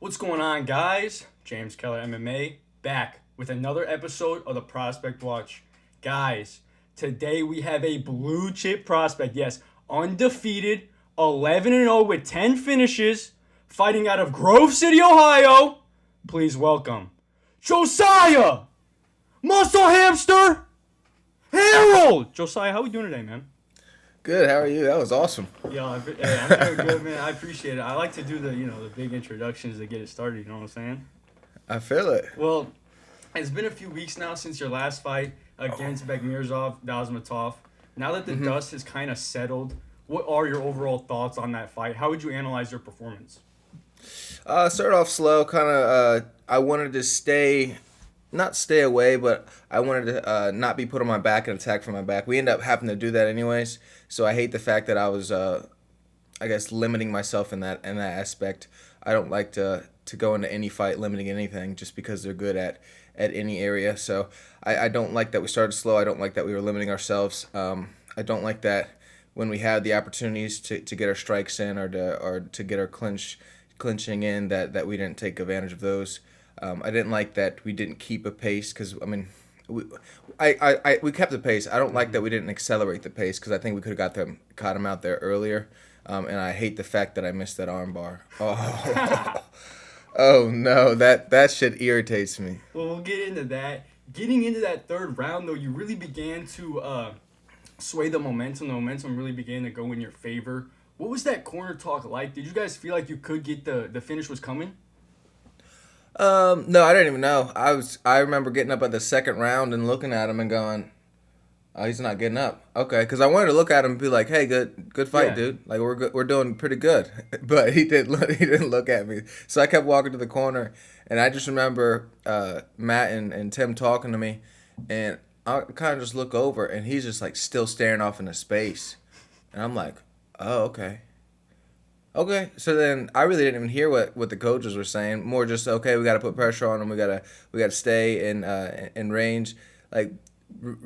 What's going on, guys? James Keller MMA back with another episode of the Prospect Watch. Guys, today we have a blue chip prospect. Yes, undefeated, 11-0 with 10 finishes, fighting out of Grove City, Ohio. Please welcome Josiah Muscle Hamster Harrell. Josiah, how we doing today, man? Good. How are you? That was awesome. Yeah, I'm very good, man. I appreciate it. I like to do the big introductions to get it started. You know what I'm saying? I feel it. Well, it's been a few weeks now since your last fight against Bekmirzov Dazmatov. Now that the dust has kind of settled, what are your overall thoughts on that fight? How would you analyze your performance? Started off slow. I wanted to not stay away, but I wanted to not be put on my back and attack from my back. We end up having to do that anyways. So I hate the fact that I was, limiting myself in that aspect. I don't like to go into any fight limiting anything just because they're good at any area. So I don't like that we started slow. I don't like that we were limiting ourselves. I don't like that when we had the opportunities to get our strikes in or to get our clinching in that we didn't take advantage of those. I didn't like that we didn't keep a pace because we kept the pace. I don't like that we didn't accelerate the pace because I think we could have caught him out there earlier. And I hate the fact that I missed that arm bar. Oh, oh no, that shit irritates me. Well, we'll get into that. Getting into that third round, though, you really began to sway the momentum. The momentum really began to go in your favor. What was that corner talk like? Did you guys feel like you could get the finish was coming? No, I didn't even know. I remember getting up at the second round and looking at him and going, "Oh, he's not getting up." Okay, because I wanted to look at him and be like, "Hey, good fight, Yeah. dude. Like we're doing pretty good." But he didn't look at me. So I kept walking to the corner, and I just remember Matt and Tim talking to me, and I kind of just look over, and he's just like still staring off into space, and I'm like, "Oh, okay." Okay, so then I really didn't even hear what the coaches were saying. More just okay, we got to put pressure on them. We gotta stay in range. Like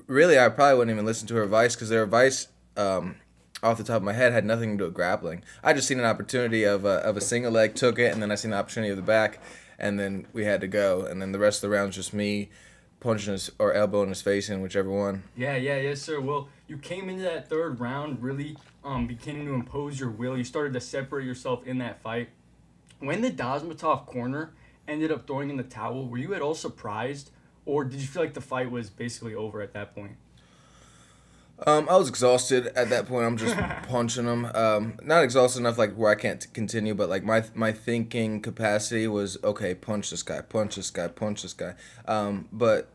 really, I probably wouldn't even listen to her advice because their advice, off the top of my head, had nothing to do with grappling. I just seen an opportunity of a single leg, took it, and then I seen the opportunity of the back, and then we had to go. And then the rest of the round's just me punching his or elbowing his face in, whichever one. Yes, sir. Well, you came into that third round really beginning to impose your will. You started to separate yourself in that fight. When the Dazmatov corner ended up throwing in the towel, were you at all surprised, or did you feel like the fight was basically over at that point? I was exhausted at that point. I'm just punching him. Not exhausted enough like where I can't continue, but like my thinking capacity was okay. Punch this guy. Punch this guy. Punch this guy. But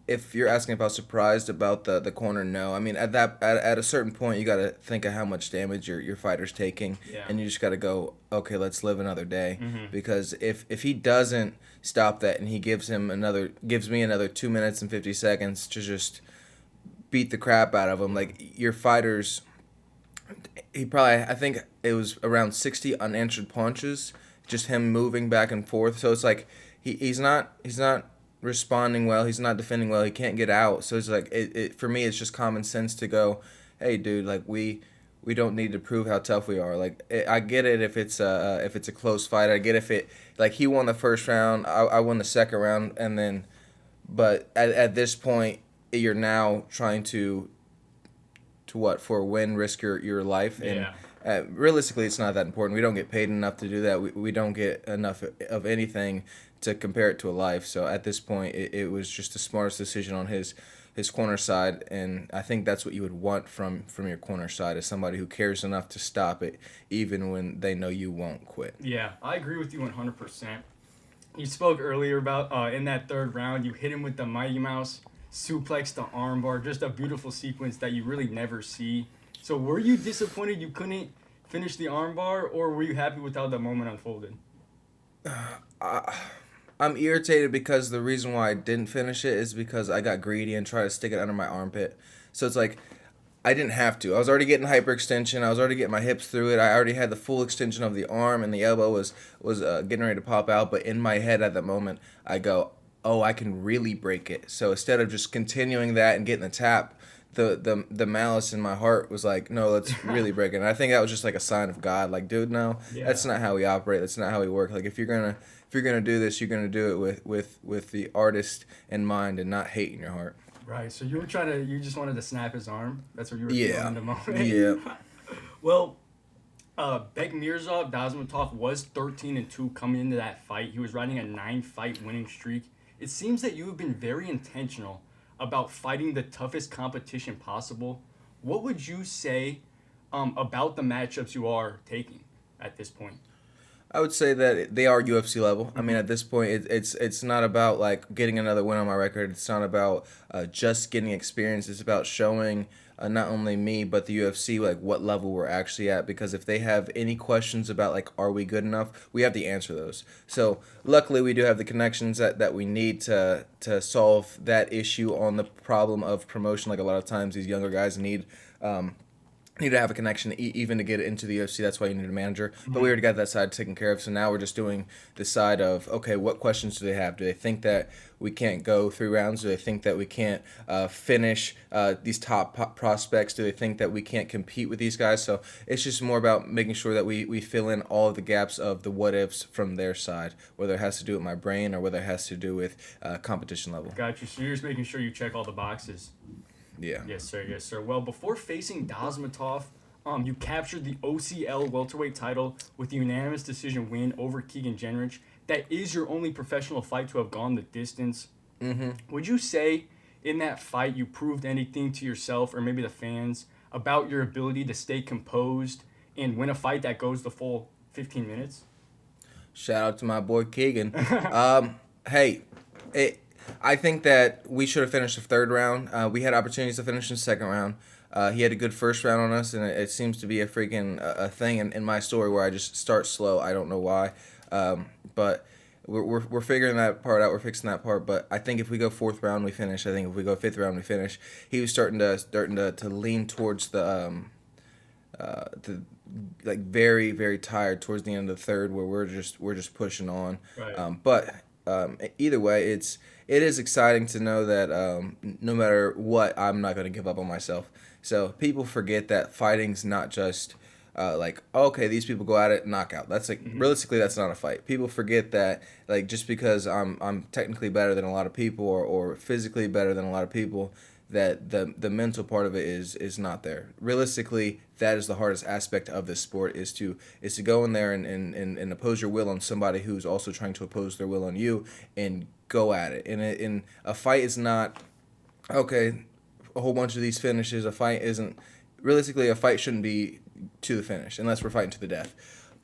if you're asking if I was surprised about the corner, no. I mean, at a certain point, you got to think of how much damage your fighter's taking, Yeah. and you just got to go, okay, let's live another day. Mm-hmm. Because if he doesn't stop that and he gives me another 2 minutes and 50 seconds to just beat the crap out of him, like your fighter's, I think it was around 60 unanswered punches, just him moving back and forth. So it's like he's not responding well. He's not defending well. He can't get out. So it's like it for me. It's just common sense to go, hey, dude. Like we don't need to prove how tough we are. Like I get it if it's a close fight. I get if it like he won the first round. I won the second round, and then, but at this point, you're now trying to what for a win, risk your life and. Yeah. Realistically, it's not that important. We don't get paid enough to do that. We don't get enough of anything to compare it to a life. So at this point, it was just the smartest decision on his corner side, and I think that's what you would want from your corner side, is somebody who cares enough to stop it, even when they know you won't quit. Yeah, I agree with you 100%. You spoke earlier about in that third round, you hit him with the Mighty Mouse, suplex the armbar, just a beautiful sequence that you really never see. So were you disappointed you couldn't finish the armbar, or were you happy with how the moment unfolded? I'm irritated because the reason why I didn't finish it is because I got greedy and tried to stick it under my armpit. So it's like I didn't have to. I was already getting hyperextension. I was already getting my hips through it. I already had the full extension of the arm, and the elbow was getting ready to pop out. But in my head at that moment, I go, oh, I can really break it. So instead of just continuing that and getting the tap, the malice in my heart was like, no, let's really break it. And I think that was just like a sign of God. Like, dude, no, that's not how we operate. That's not how we work. Like, if you're gonna do this, you're gonna do it with the artist in mind and not hate in your heart. Right. So you just wanted to snap his arm. That's what you were Yeah. feeling in the moment. Yeah. Well, Bekmirzov Dazmatov was 13-2 coming into that fight. He was riding a 9-fight winning streak. It seems that you have been very intentional about fighting the toughest competition possible. What would you say about the matchups you are taking at this point? I would say that they are UFC level. I mean, at this point, it's not about like getting another win on my record. It's not about just getting experience. It's about showing not only me but the UFC like what level we're actually at. Because if they have any questions about like are we good enough, we have to answer those. So luckily, we do have the connections that we need to solve that issue on the problem of promotion. Like a lot of times, these younger guys need to have a connection even to get into the UFC. That's why you need a manager. But we already got that side taken care of. So now we're just doing the side of, okay, what questions do they have? Do they think that we can't go 3 rounds? Do they think that we can't finish these top prospects? Do they think that we can't compete with these guys? So it's just more about making sure that we fill in all of the gaps of the what ifs from their side, whether it has to do with my brain or whether it has to do with competition level. Got you. So you're just making sure you check all the boxes. Yeah. Yes, sir. Yes, sir. Well, before facing Dazmatov, you captured the OCL welterweight title with a unanimous decision win over Keegan Jenrich. That is your only professional fight to have gone the distance. Mm-hmm. Would you say in that fight you proved anything to yourself or maybe the fans about your ability to stay composed and win a fight that goes the full 15 minutes? Shout out to my boy Keegan. Hey, I think that we should have finished the 3rd round. We had opportunities to finish in the 2nd round. He had a good 1st round on us, and it seems to be a freaking a thing in my story where I just start slow. I don't know why, but we're figuring that part out. We're fixing that part. But I think if we go 4th round, we finish. I think if we go 5th round, we finish. He was starting to lean towards the like very very tired towards the end of the 3rd, where we're just pushing on. Right. But either way, it is exciting to know that no matter what, I'm not going to give up on myself. So people forget that fighting's not just like, okay, these people go at it, knockout. That's like realistically, that's not a fight. People forget that like just because I'm technically better than a lot of people or physically better than a lot of people, that the mental part of it is not there. Realistically, that is the hardest aspect of this sport is to go in there and oppose your will on somebody who's also trying to oppose their will on you and go at it. And a fight is not, okay, a whole bunch of these finishes. A fight isn't, realistically, a fight shouldn't be to the finish unless we're fighting to the death.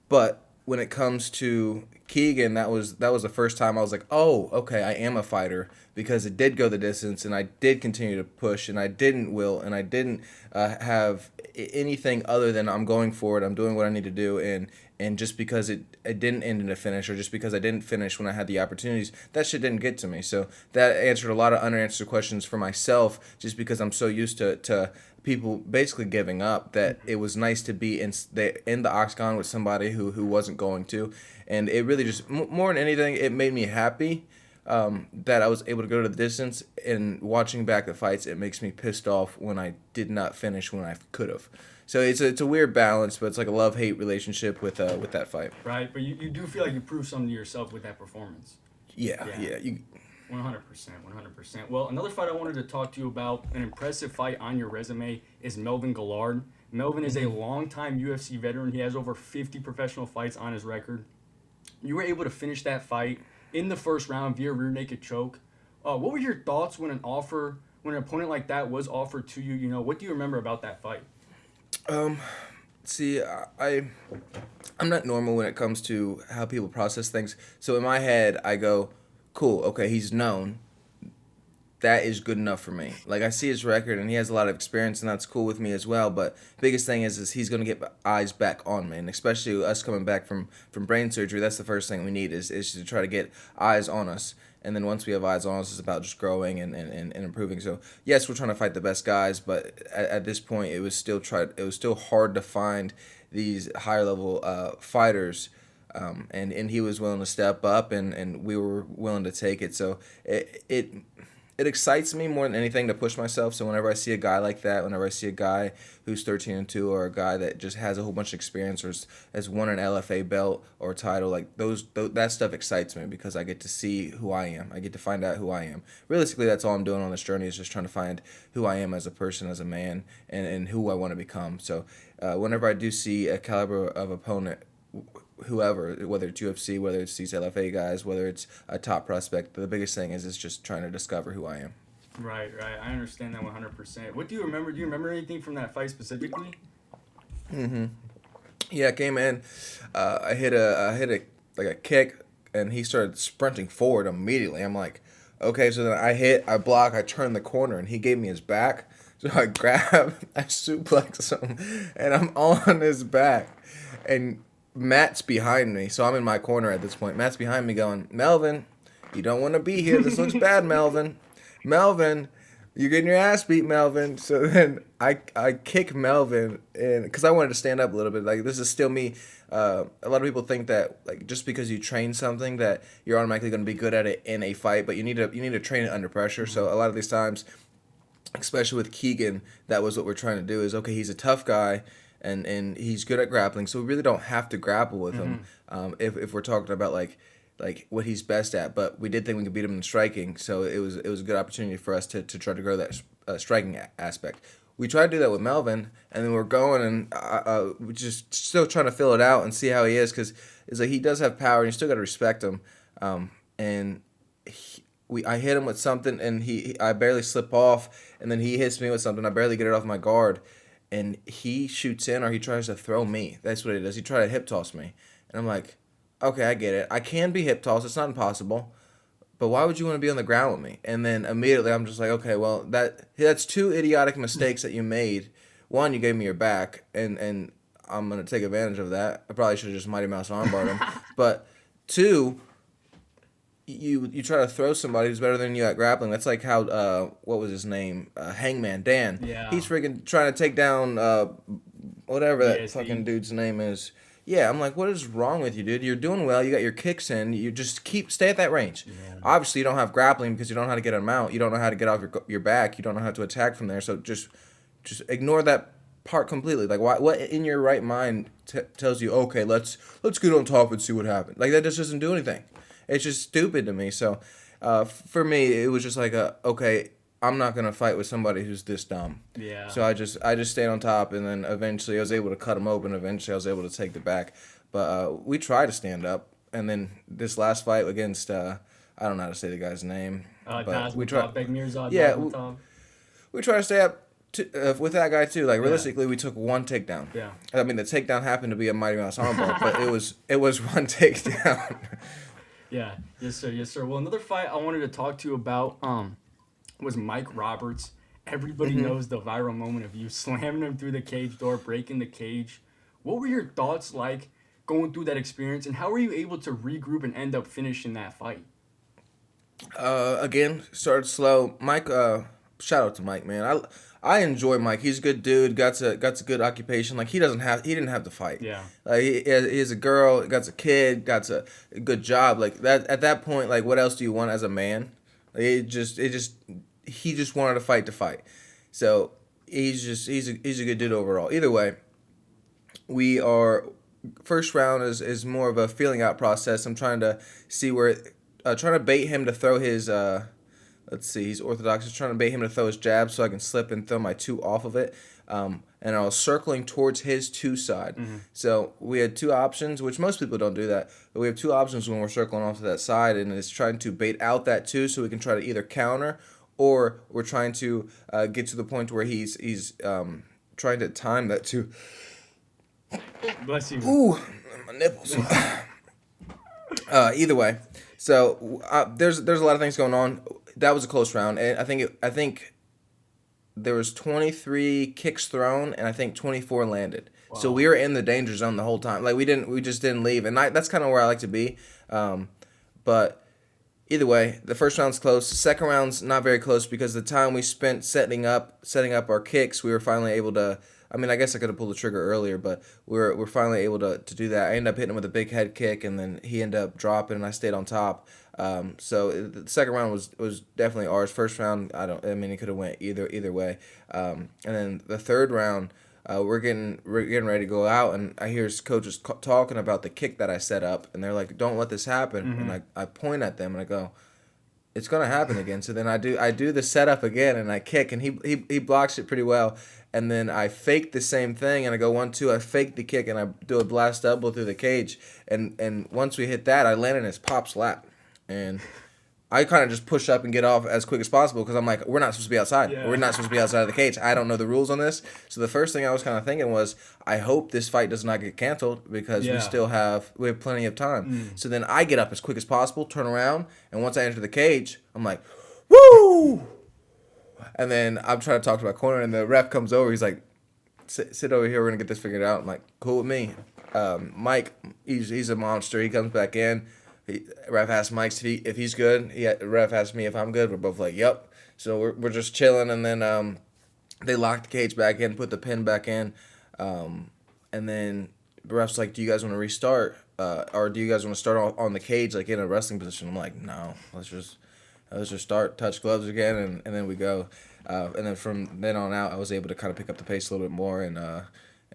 But when it comes to Keegan, that was the first time I was like, oh, okay, I am a fighter, because it did go the distance and I did continue to push and I didn't will and I didn't have anything other than I'm going for it. I'm doing what I need to do, and just because it didn't end in a finish, or just because I didn't finish when I had the opportunities, that shit didn't get to me. So that answered a lot of unanswered questions for myself, just because I'm so used to people basically giving up, that it was nice to be in the octagon with somebody who wasn't going to. And it really just, more than anything, it made me happy that I was able to go to the distance. And watching back the fights, it makes me pissed off when I did not finish when I could have. So it's a weird balance, but it's like a love-hate relationship with that fight. Right, but you do feel like you proved something to yourself with that performance. Yeah. 100%. Well, another fight I wanted to talk to you about, an impressive fight on your resume, is Melvin Gillard. Melvin is a longtime UFC veteran. He has over 50 professional fights on his record. You were able to finish that fight in the 1st round via rear naked choke. What were your thoughts when an opponent like that was offered to you? You know, what do you remember about that fight? See, I'm not normal when it comes to how people process things. So in my head, I go, cool, okay, he's known. That is good enough for me. Like, I see his record, and he has a lot of experience, and that's cool with me as well. But biggest thing is he's going to get eyes back on me, and especially us coming back from brain surgery. That's the first thing we need is to try to get eyes on us. And then once we have eyes on us, it's about just growing and improving. So yes, we're trying to fight the best guys, but at this point, it was still hard to find these higher level fighters. And he was willing to step up, and we were willing to take it. So it excites me more than anything to push myself. So whenever I see a guy like that, whenever I see a guy who's 13-2, or a guy that just has a whole bunch of experience, or has won an LFA belt or a title, like that stuff excites me because I get to see who I am. I get to find out who I am. Realistically, that's all I'm doing on this journey, is just trying to find who I am as a person, as a man, and who I want to become. So whenever I do see a caliber of opponent, whoever, whether it's UFC, whether it's these LFA guys, whether it's a top prospect, the biggest thing is just trying to discover who I am. Right. I understand that 100%. What do you remember? Do you remember anything from that fight specifically? Yeah, I came in, I hit a kick, and he started sprinting forward immediately. I'm like, okay, so then I block, I turn the corner, and he gave me his back. So I grab, I suplex him, and I'm on his back, and Matt's behind me, so I'm in my corner at this point. Matt's behind me going, Melvin, you don't want to be here. This looks bad, Melvin. Melvin, you're getting your ass beat, Melvin. So then I kick Melvin, and because I wanted to stand up a little bit. Like, this is still me. A lot of people think that, like, just because you train something that you're automatically going to be good at it in a fight, but you need to train it under pressure. So a lot of these times, especially with Keegan, that was what we're trying to do. Is, okay, he's a tough guy. And he's good at grappling, so we really don't have to grapple with him if we're talking about like what he's best at. But we did think we could beat him in striking, so it was a good opportunity for us to try to grow that striking aspect. We tried to do that with Melvin, and then we're going, and we're just still trying to fill it out and see how he is, because it's like he does have power, and you still got to respect him. And I hit him with something, and I barely slip off, and then he hits me with something. I barely get it off my guard. And he shoots in, or he tries to throw me. That's what he does. He tried to hip toss me. And I'm like, okay, I get it. I can be hip tossed. It's not impossible. But why would you want to be on the ground with me? And then immediately I'm just like, okay, well, that's two idiotic mistakes that you made. One, you gave me your back, and I'm going to take advantage of that. I probably should have just Mighty Mouse armbarred him. But two, you try to throw somebody who's better than you at grappling. That's like how what was his name? Hangman Dan. Yeah. He's freaking trying to take down whatever that PSE. fucking dude's name is. Yeah, I'm like, what is wrong with you, dude? You're doing well. You got your kicks in. You just stay at that range. Yeah. Obviously, you don't have grappling because you don't know how to get them out. You don't know how to get off your back. You don't know how to attack from there. So just ignore that part completely. Like, what in your right mind tells you, okay, let's get on top and see what happens? Like, that just doesn't do anything. It's just stupid to me. So, for me, it was just like, okay, I'm not gonna fight with somebody who's this dumb. Yeah. So I just stayed on top, and then eventually I was able to cut him open. Eventually I was able to take the back. But we tried to stand up, and then this last fight against I don't know how to say the guy's name. But we tried. Yeah, we tried to stay up. With that guy too, like realistically, we took one takedown. Yeah. I mean, the takedown happened to be a Mighty Mouse armbar, but it was one takedown. Yeah, yes sir. Well, another fight I wanted to talk to you about was Mike Roberts. Everybody knows the viral moment of you slamming him through the cage door, breaking the cage. What were your thoughts like going through that experience, and how were you able to regroup and end up finishing that fight? Again, started slow. Mike, shout out to Mike, man. I enjoy Mike. He's a good dude. Got a good occupation. Like he didn't have to fight. Yeah. Like he has a girl. Got a kid. Got a good job. Like that. At that point, like what else do you want as a man? Like, he just wanted to fight. So he's a good dude overall. Either way, we are first round is more of a feeling out process. I'm trying to see where, trying to bait him to throw his. Let's see, he's orthodox. He's trying to bait him to throw his jab so I can slip and throw my two off of it. And I was circling towards his two side. Mm-hmm. So we had two options, which most people don't do that. But we have two options when we're circling off to that side, and it's trying to bait out that two so we can try to either counter, or we're trying to get to the point where he's trying to time that two. Bless you. Ooh, my nipples. Either way, so there's a lot of things going on. That was a close round, and I think there was 23 kicks thrown, and I think 24 landed. Wow. So we were in the danger zone the whole time. Like we just didn't leave, and that's kind of where I like to be. But either way, the first round's close. The second round's not very close because the time we spent setting up our kicks, we were finally able to I mean, I guess I could have pulled the trigger earlier, but we're finally able to do that. I ended up hitting him with a big head kick, and then he ended up dropping, and I stayed on top. So the second round was definitely ours. First round, I mean, it could have went either way. And then the third round, we're getting ready to go out, and I hear his coaches talking about the kick that I set up, and they're like, "Don't let this happen." Mm-hmm. And I point at them and I go, "It's gonna happen again." So then I do the setup again, and I kick, and he blocks it pretty well. And then I fake the same thing, and I go 1-2. I fake the kick, and I do a blast elbow through the cage. And once we hit that, I land in his pop's lap, and I kind of just push up and get off as quick as possible because I'm like, we're not supposed to be outside. Yeah. We're not supposed to be outside of the cage. I don't know the rules on this. So the first thing I was kind of thinking was, I hope this fight does not get canceled because Yeah. we have plenty of time. So then I get up as quick as possible, turn around, and once I enter the cage, I'm like, woo! And then I'm trying to talk to my corner, and the ref comes over. He's like, sit over here. We're going to get this figured out. I'm like, cool with me. Mike, he's a monster. He comes back in. Ref asks Mike if he's good. Ref asks me if I'm good. We're both like, yep. So we're just chilling, and then they lock the cage back in, put the pin back in, and then the ref's like, do you guys want to restart, or do you guys want to start on the cage like in a wrestling position? I'm like, no, let's just start, touch gloves again, and then we go. And then from then on out, I was able to kind of pick up the pace a little bit more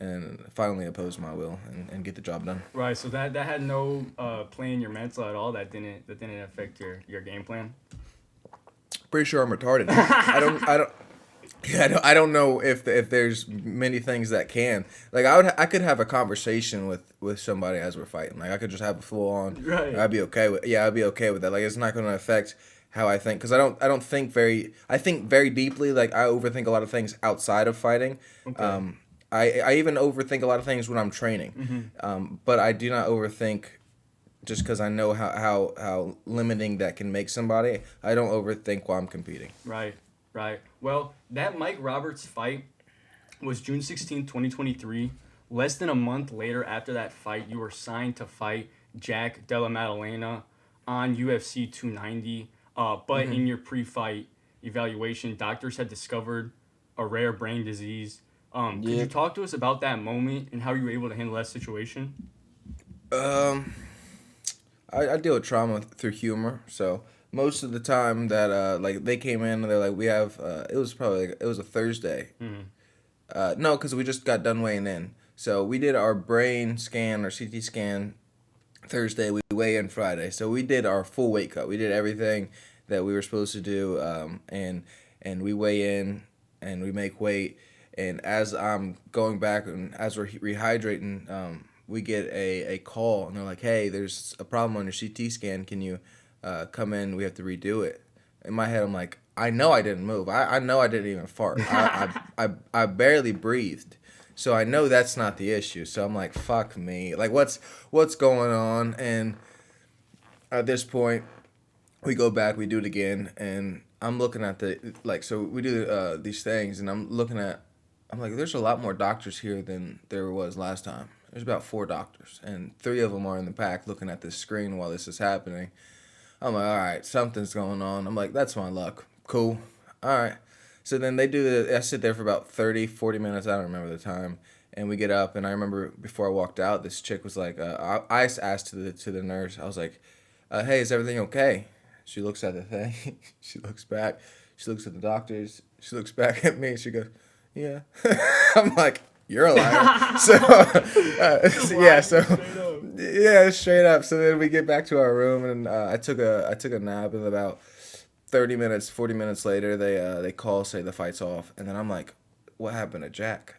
and finally oppose my will and get the job done. Right. So that had no play in your mental at all. That didn't affect your game plan. Pretty sure I'm retarded. I don't know if there's many things that can. Like I could have a conversation with somebody as we're fighting. Like I could just have a full on. Right. I'd be okay with that. Like it's not going to affect how I think, because I don't think I think very deeply. Like I overthink a lot of things outside of fighting. Okay. I even overthink a lot of things when I'm training. But I do not overthink just because I know how limiting that can make somebody. I don't overthink while I'm competing. Right. Well, that Mike Roberts fight was June 16, 2023. Less than a month later after that fight, you were signed to fight Jack Della Maddalena on UFC 290. But in your pre-fight evaluation, doctors had discovered a rare brain disease. Could you talk to us about that moment and how you were able to handle that situation? I deal with trauma through humor, so most of the time that like they came in and they're like, we have it was a Thursday. No, because we just got done weighing in, so we did our brain scan or CT scan Thursday. We weigh in Friday, so we did our full weight cut. We did everything that we were supposed to do, and we weigh in and we make weight. And as I'm going back and as we're rehydrating, we get a call, and they're like, hey, there's a problem on your CT scan. Can you come in? We have to redo it. In my head, I'm like, I know I didn't move. I know I didn't even fart. I barely breathed. So I know that's not the issue. So I'm like, fuck me. Like, what's going on? And at this point, we go back, we do it again, and I'm looking at so we do these things, and I'm like, there's a lot more doctors here than there was last time. There's about 4 doctors, and 3 of them are in the back looking at this screen while this is happening. I'm like, all right, something's going on. I'm like, that's my luck. Cool. All right. So then I sit there for about 30, 40 minutes. I don't remember the time. And we get up, and I remember before I walked out, this chick was like, I asked to the nurse, I was like, hey, is everything okay? She looks at the thing. She looks back. She looks at the doctors. She looks back at me, and she goes, yeah. I'm like, you're a liar. Straight up. So then we get back to our room, and I took a nap, and about 40 minutes later, they call, say the fight's off, and then I'm like, what happened to Jack?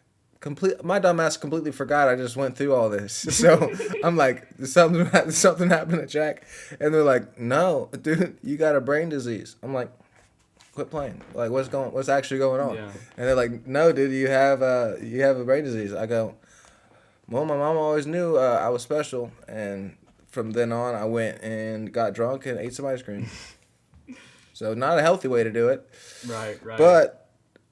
My dumb ass completely forgot I just went through all this. So I'm like, something happened to Jack, and they're like, no, dude, you got a brain disease. I'm like, quit playing. Like, what's actually going on? Yeah. And they're like, no, dude, you have a brain disease. I go, well, my mom always knew I was special, and from then on, I went and got drunk and ate some ice cream. So not a healthy way to do it. Right. But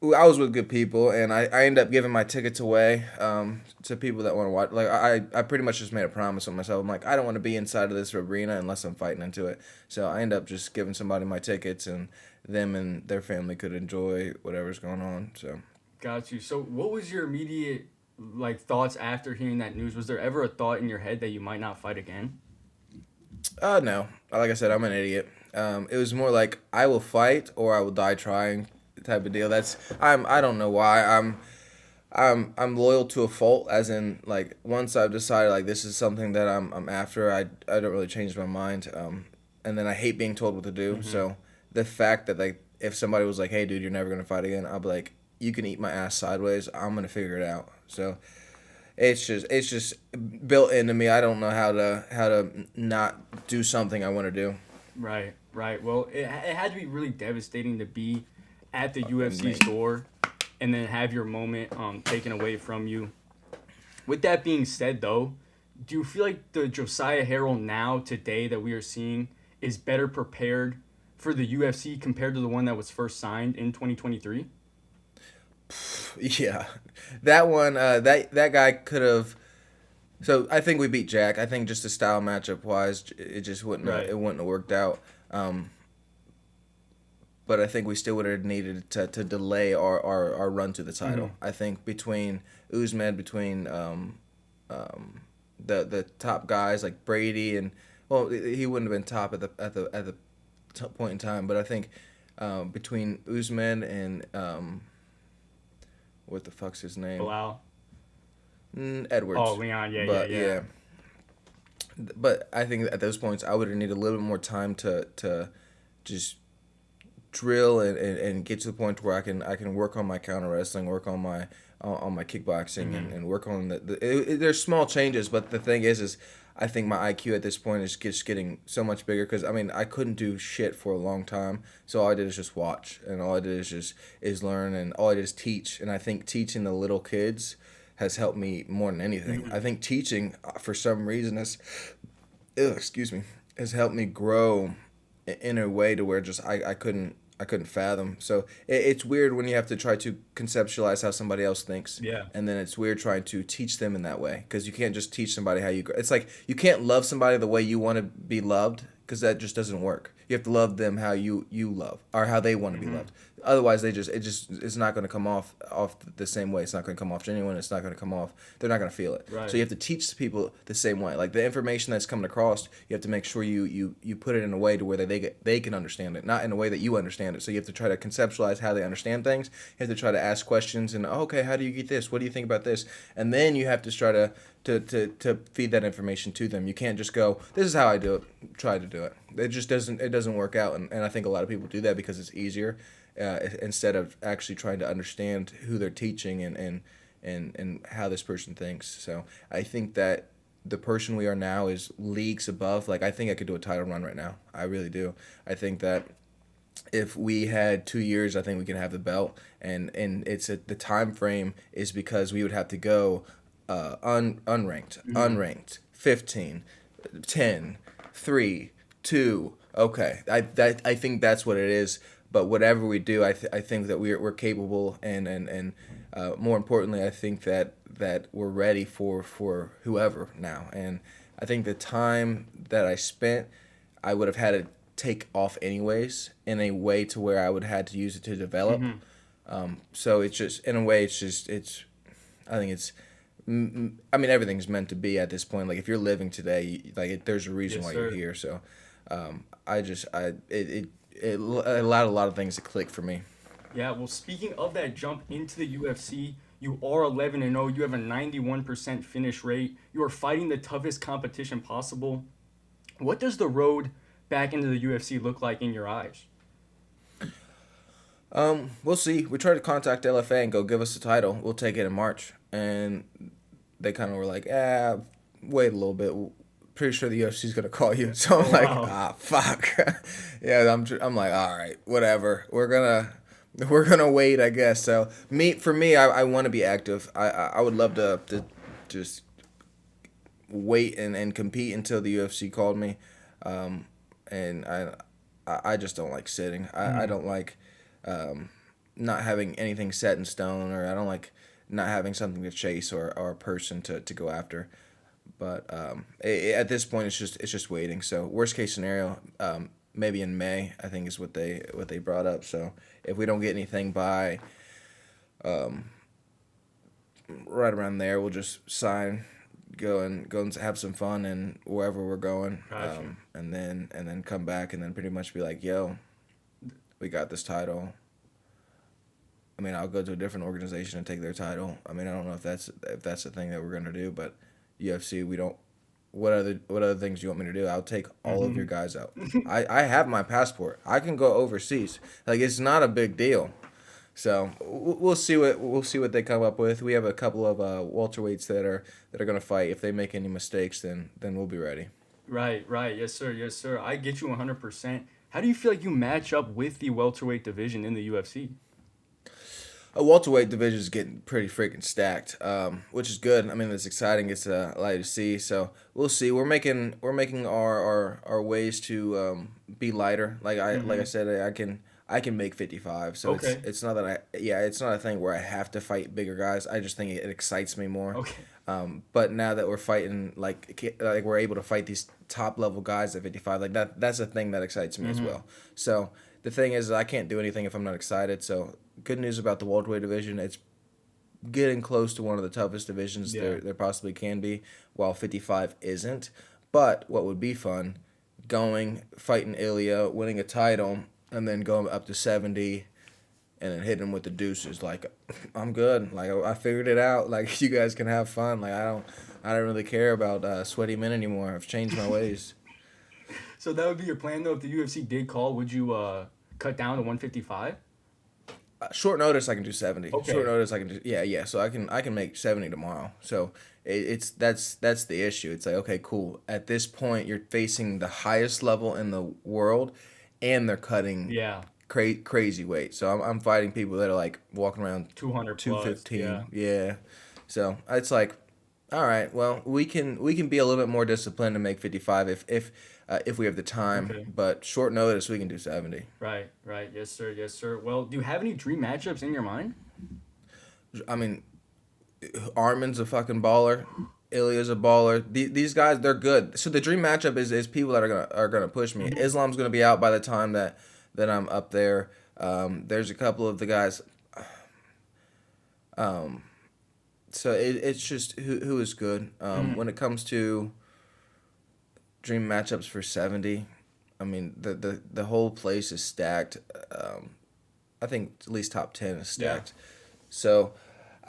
I was with good people, and I ended up giving my tickets away to people that want to watch. Like I pretty much just made a promise with myself. I'm like, I don't want to be inside of this arena unless I'm fighting into it. So I ended up just giving somebody my tickets, and them and their family could enjoy whatever's going on. So Got you. So, what was your immediate thoughts after hearing that news? Was there ever a thought in your head that you might not fight again? No. Like I said, I'm an idiot. It was more like I will fight or I will die trying type of deal. I don't know why. I'm loyal to a fault, as in like once I've decided like this is something that I'm after, I don't really change my mind. And then I hate being told what to do. So the fact that like if somebody was like, "Hey, dude, you're never gonna fight again," I'll be like, "You can eat my ass sideways. I'm gonna figure it out." So it's just built into me. I don't know how to not do something I want to do. Right, right. Well, it had to be really devastating to be at the UFC's Mate. door and then have your moment taken away from you. With that being said, though, do you feel like the Josiah Harrell now, today, that we are seeing is better prepared for the UFC compared to the one that was first signed in 2023? Yeah, that one. That guy could have. So I think we beat Jack. I think just the style matchup wise, it just wouldn't Right. it wouldn't have worked out. But I think we still would have needed to delay our run to the title. I think between Usman, between the top guys like Brady and well, he wouldn't have been top at the point in time. But I think between Usman and what the fuck's his name? Bilal. Edwards. Oh, Leon. Yeah, But yeah, yeah. But I think at those points I would have needed a little bit more time to just drill and get to the point where I can work on my counter wrestling, work on my kickboxing, and work on there's small changes, but the thing is I think my IQ at this point is just getting so much bigger because I mean I couldn't do shit for a long time, so all I did is just watch, and all I did is learn, and all I did is teach, and I think teaching the little kids has helped me more than anything. I think teaching for some reason has helped me grow in a way to where just I couldn't fathom. So it's weird when you have to try to conceptualize how somebody else thinks. Yeah. And then it's weird trying to teach them in that way because you can't just teach somebody how you grow. It's like you can't love somebody the way you want to be loved because that just doesn't work. You have to love them how you love or how they want to be loved. Otherwise, it's not going to come off the same way. It's not going to come off genuine. It's not going to come off. They're not going to feel it. Right. So you have to teach people the same way. Like the information that's coming across, you have to make sure you put it in a way to where they can understand it, not in a way that you understand it. So you have to try to conceptualize how they understand things. You have to try to ask questions and okay, how do you get this? What do you think about this? And then you have to try to feed that information to them. You can't just go, this is how I do it. Try to do it. It doesn't work out. And I think a lot of people do that because it's easier. Instead of actually trying to understand who they're teaching and how this person thinks. So I think that the person we are now is leagues above. Like I think I could do a title run right now. I really do. I think that if we had 2 years, I think we could have the belt. And the time frame is because we would have to go unranked, 15, 10, 3, 2. Okay, I think that's what it is. But whatever we do, I think that we're capable, and more importantly, I think that we're ready for whoever now. And I think the time that I spent, I would have had to take off anyways in a way to where I would have had to use it to develop. So it's just in a way, I think it's. I mean, everything's meant to be at this point. Like if you're living today, there's a reason why you're here. So, it allowed a lot of things to click for me. Yeah, well, speaking of that jump into the UFC, you are 11-0. You have a 91% finish rate. You are fighting the toughest competition possible. What does the road back into the UFC look like in your eyes? We'll see. We tried to contact LFA and go give us the title. We'll take it in March, and they kind of were like, wait a little bit. Pretty sure the UFC's gonna call you. So I'm Wow. fuck. Yeah, I'm like, all right, whatever. We're gonna wait, I guess. So for me, I want to be active. I would love to just wait and compete until the UFC called me. And I just don't like sitting. I don't like not having anything set in stone, or I don't like not having something to chase or a person to go after. But at this point, it's just waiting. So worst case scenario, maybe in May, I think is what they brought up. So if we don't get anything by right around there, we'll just sign, go and have some fun and wherever we're going, Gotcha. and then come back and then pretty much be like, yo, we got this title. I mean, I'll go to a different organization and take their title. I mean, I don't know if that's the thing that we're gonna do, but UFC, we don't. What other things do you want me to do? I'll take all of your guys out. I have my passport. I can go overseas. Like, it's not a big deal. So we'll see what they come up with. We have a couple of welterweights that are gonna fight. If they make any mistakes, then we'll be ready. Right. Yes, sir. Yes, sir. I get you 100%. How do you feel like you match up with the welterweight division in the UFC? A welterweight division is getting pretty freaking stacked, which is good. I mean, it's exciting. It's a to see. So we'll see. We're making our ways to be lighter. Like I said, I can make 55. So Okay. it's not that it's not a thing where I have to fight bigger guys. I just think it excites me more. Okay. But now that we're fighting like we're able to fight these top level guys at 55, like that's a thing that excites me as well. So the thing is, I can't do anything if I'm not excited. So good news about the welterweight division, it's getting close to one of the toughest divisions Yeah. there possibly can be, while 55 isn't. But what would be fun, fighting Ilya, winning a title, and then going up to 70 and then hitting him with the deuces. Like, I'm good. Like, I figured it out. Like, you guys can have fun. Like, I don't really care about sweaty men anymore. I've changed my ways. So that would be your plan, though. If the UFC did call, would you cut down to 155? Short notice, I can do 70. Okay. Short notice, I can do yeah. So I can make 70 tomorrow. So that's the issue. It's like, okay, cool. At this point, you're facing the highest level in the world, and they're cutting Yeah. crazy weight. So I'm fighting people that are like walking around 200 plus. 215. Yeah. Yeah. So it's like, all right, well, we can be a little bit more disciplined to make 55 if we have the time, Okay. but short notice we can do 70. Right. Yes, sir. Yes, sir. Well, do you have any dream matchups in your mind? I mean, Armin's a fucking baller. Ilya's a baller. These guys, they're good. So the dream matchup is people that are gonna push me. Islam's gonna be out by the time that I'm up there. There's a couple of the guys. So it's just who is good. When it comes to dream matchups for 70, I mean the whole place is stacked. I think at least top 10 is stacked. So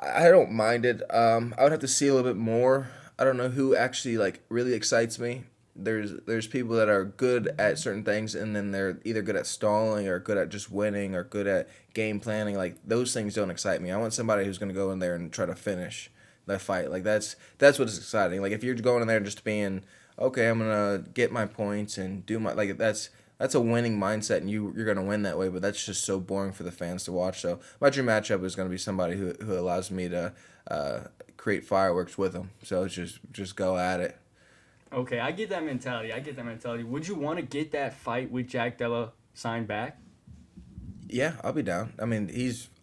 I don't mind it. I would have to see a little bit more. I don't know who actually like really excites me. There's people that are good at certain things, and then they're either good at stalling or good at just winning or good at game planning. Like, those things don't excite me. I want somebody who's gonna go in there and try to finish that fight. Like, that's what is exciting. Like, if you're going in there just being, okay, I'm gonna get my points and do my, like, that's a winning mindset, and you're gonna win that way. But that's just so boring for the fans to watch. So my dream matchup is gonna be somebody who allows me to create fireworks with them. So it's just go at it. Okay, I get that mentality. Would you want to get that fight with Jack Della signed back? Yeah, I'll be down. I mean,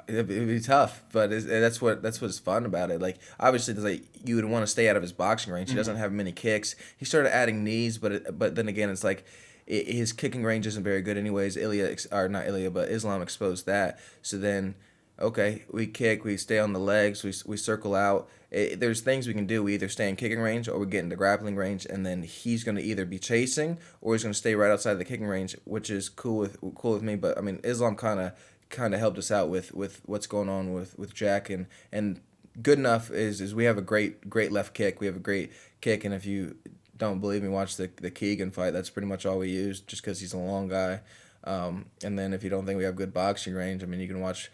it'd be tough, but that's what's fun about it. Like, obviously, there's like, you would want to stay out of his boxing range. He doesn't have many kicks. He started adding knees, but then again, it's like his kicking range isn't very good anyways. Not Ilya, but Islam exposed that. So then, okay, we kick, we stay on the legs, we circle out. There's things we can do. We either stay in kicking range or we get into grappling range, and then he's going to either be chasing or he's going to stay right outside the kicking range, which is cool with me. But I mean, Islam kind of helped us out with what's going on with Jack, and good enough is we have a great left kick. We have a great kick, and if you don't believe me, watch the Keegan fight. That's pretty much all we use, just because he's a long guy. And then if you don't think we have good boxing range, I mean, you can watch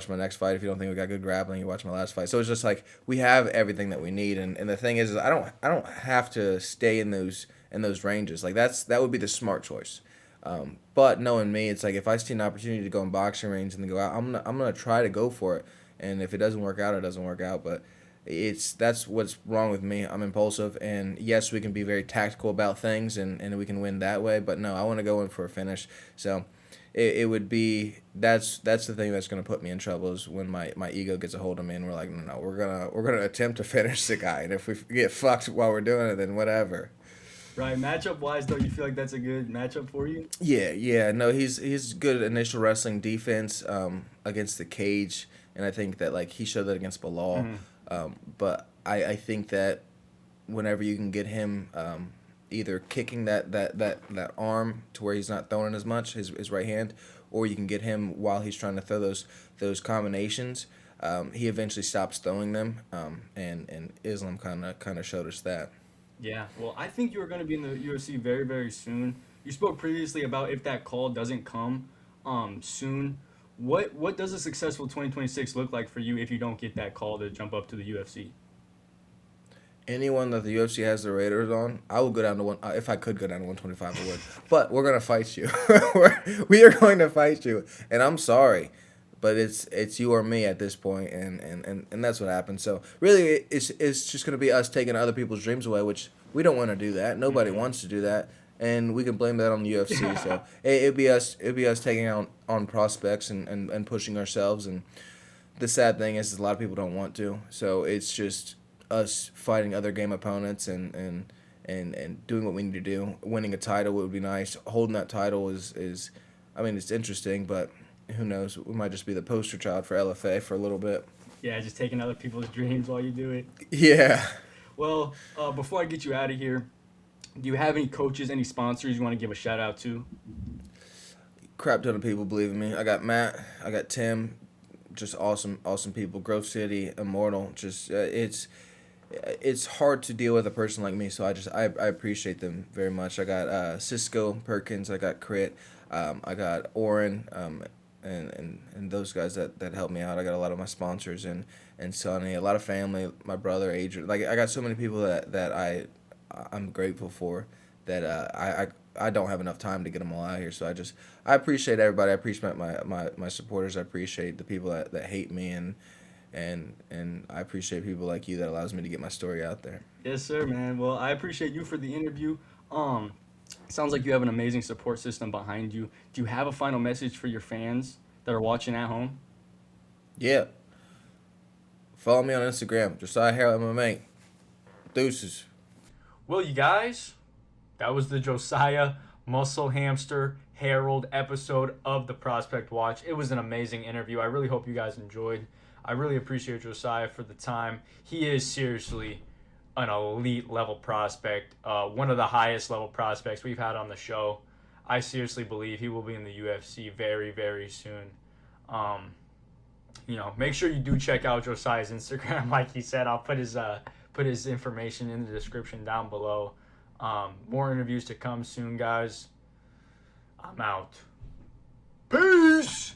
my next fight. If you don't think we got good grappling, you watch my last fight. So it's just like, we have everything that we need, and the thing is I don't have to stay in those ranges. Like, that would be the smart choice. But knowing me, it's like, if I see an opportunity to go in boxing range and then go out, I'm gonna try to go for it. And if it doesn't work out, it doesn't work out. But that's what's wrong with me. I'm impulsive, and yes, we can be very tactical about things, and we can win that way. But no, I want to go in for a finish. So it would be, that's the thing that's gonna put me in trouble, is when my ego gets a hold of me, and we're like, no, we're gonna attempt to finish the guy, and if we get fucked while we're doing it, then whatever. Right, matchup wise though, you feel like that's a good matchup for you? Yeah, no, he's good initial wrestling defense against the cage. and I think that like he showed that against Bilal. Mm-hmm. But I think that whenever you can get him either kicking that arm to where he's not throwing as much his right hand, or you can get him while he's trying to throw those combinations. He eventually stops throwing them, and Islam kind of showed us that. Yeah, well, I think you're going to be in the UFC very, very soon. You spoke previously about if that call doesn't come soon. What does a successful 2026 look like for you if you don't get that call to jump up to the UFC? Anyone that the UFC has their radars on, I will go down to one. If I could go down to 125, I would. But we're gonna fight you. We are going to fight you, and I'm sorry, but it's you or me at this point, and that's what happened. So really, it's just gonna be us taking other people's dreams away, which we don't want to do that. Nobody wants to do that, and we can blame that on the UFC. So it'd be us taking out on prospects and pushing ourselves. And the sad thing is a lot of people don't want to. So it's just us fighting other game opponents and doing what we need to do. Winning a title would be nice. Holding that title is I mean, it's interesting, but who knows? We might just be the poster child for LFA for a little bit. Yeah, just taking other people's dreams while you do it. Yeah. Well, before I get you out of here, do you have any coaches, any sponsors you want to give a shout out to? Crap ton of people believe in me. I got Matt. I got Tim. Just awesome people. Grove City, Immortal. Just it's hard to deal with a person like me, so I appreciate them very much. I got Cisco, Perkins, I got Crit, I got Oren, and those guys that help me out. I got a lot of my sponsors and Sonny, a lot of family, my brother Adrian. Like I got so many people that I'm grateful for that I don't have enough time to get them all out here. So I appreciate everybody. I appreciate my supporters. I appreciate the people that hate me and I appreciate people like you that allows me to get my story out there. Yes, sir, man. Well, I appreciate you for the interview. Sounds like you have an amazing support system behind you. Do you have a final message for your fans that are watching at home? Yeah. Follow me on Instagram, Josiah Harrell MMA. Deuces. Well, you guys, that was the Josiah Muscle Hamster Harold episode of the Prospect Watch. It was an amazing interview. I really hope you guys enjoyed. I really appreciate Josiah for the time. He is seriously an elite level prospect, one of the highest level prospects we've had on the show. I seriously believe he will be in the UFC very, very soon. Make sure you do check out Josiah's Instagram. Like he said, I'll put his information in the description down below. More interviews to come soon, guys. I'm out. Peace!